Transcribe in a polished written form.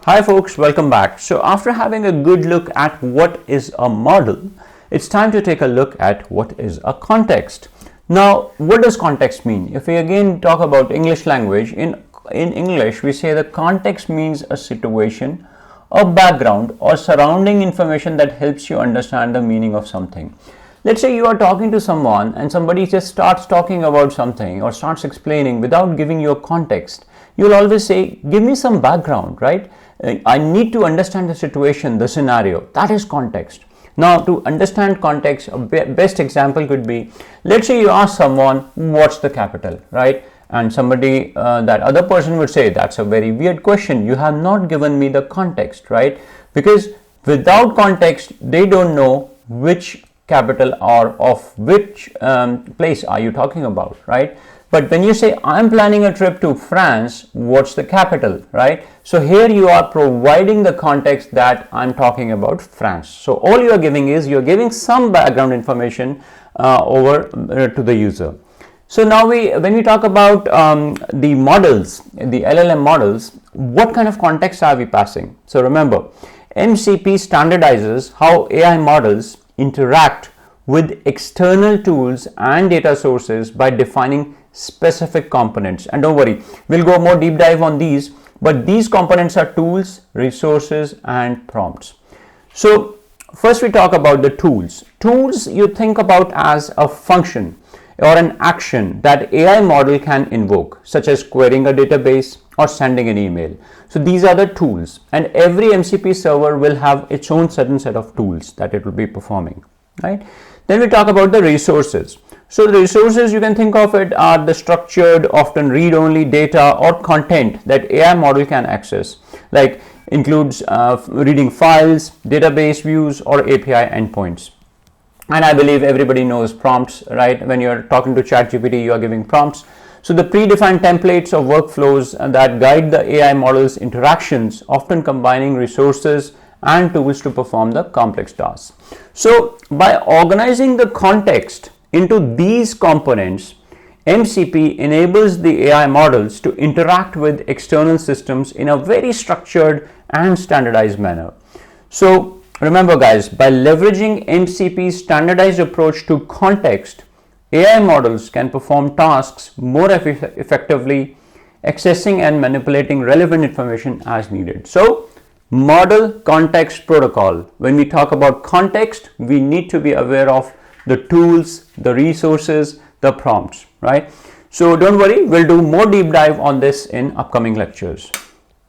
Hi folks, welcome back. So after having a good look at what is a model, it's time to take a look at what is a context. Now, what does context mean? If we again talk about English language, in English we say the context means a situation, a background or surrounding information that helps you understand the meaning of something. Let's say you are talking to someone and somebody just starts talking about something or starts explaining without giving you a context. You'll always say, give me some background, right? I need to understand the situation, the scenario. That is context. Now, to understand context, a best example could be, let's say you ask someone, what's the capital, right? And somebody, that other person would say, that's a very weird question. You have not given me the context, right? Because without context, they don't know which capital or of which place are you talking about, right? But when you say, I'm planning a trip to France, what's the capital, right? So here you are providing the context that I'm talking about France. So all you are giving is, you're giving some background information over to the user. So now when we talk about the models, the LLM models, what kind of context are we passing? So remember, MCP standardizes how AI models interact with external tools and data sources by defining specific components. And don't worry, we'll go more deep dive on these, but these components are tools, resources, and prompts. So first we talk about the tools. Tools you think about as a function or an action that AI model can invoke, such as querying a database or sending an email. So these are the tools, and every MCP server will have its own certain set of tools that it will be performing, right? Then we talk about the resources. So the resources, you can think of it are the structured, often read-only data or content that AI model can access, like includes reading files, database views, or API endpoints. And I believe everybody knows prompts, right? When you're talking to ChatGPT, you are giving prompts. So the predefined templates of workflows that guide the AI model's interactions, often combining resources and tools to perform the complex tasks. So by organizing the context into these components, MCP enables the AI models to interact with external systems in a very structured and standardized manner. So remember guys, by leveraging MCP's standardized approach to context, AI models can perform tasks more effectively, accessing and manipulating relevant information as needed. So model context protocol. When we talk about context, we need to be aware of the tools, the resources, the prompts, right? So don't worry, we'll do more deep dive on this in upcoming lectures.